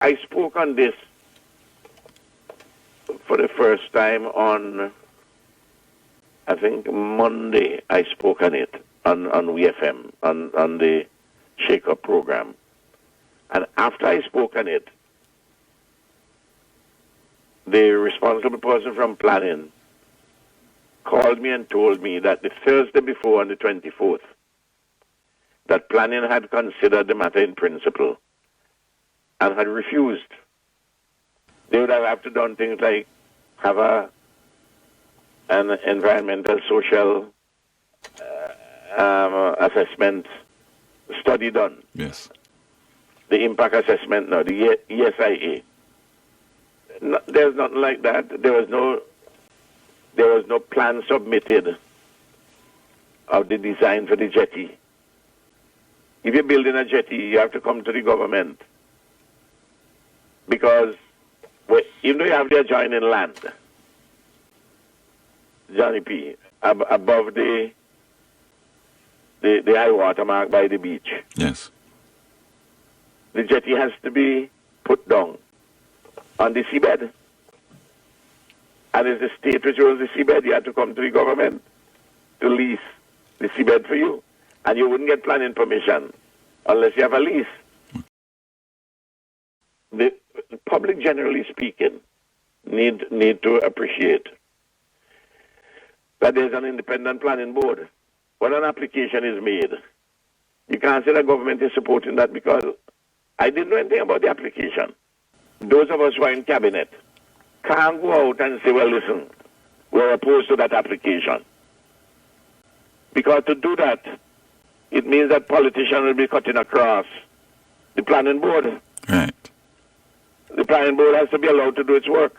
I spoke on this for the first time on, I think, Monday. I spoke on it on WFM, on the Shake-Up program. And after I spoke on it, the responsible person from planning called me and told me that the Thursday before, on the 24th, that planning had considered the matter in principle and had refused. They would have to done things like have an environmental social assessment study done. Yes. The impact assessment, no, the ESIA. No, there's nothing like that. There was no plan submitted of the design for the jetty. If you're building a jetty, you have to come to the government. Because even though you have the adjoining land, Johnny P, above the high water mark by the beach. Yes. The jetty has to be put down on the seabed. And it's the state which owns the seabed. You have to come to the government to lease the seabed for you. And you wouldn't get planning permission unless you have a lease. The public, generally speaking, need to appreciate that there's an independent planning board. When an application is made, you can't say the government is supporting that because I didn't know anything about the application. Those of us who are in cabinet can't go out and say, well, listen, we're opposed to that application. Because to do that, it means that politicians will be cutting across the planning board. Right. The planning board has to be allowed to do its work.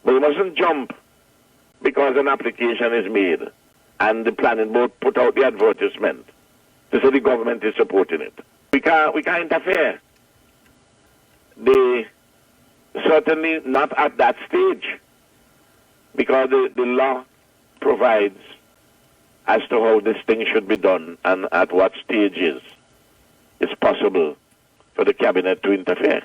But we mustn't jump because an application is made and the planning board put out the advertisement to say the government is supporting it. We can't interfere. They certainly not at that stage because the law provides as to how this thing should be done and at what stages it's possible for the cabinet to interfere.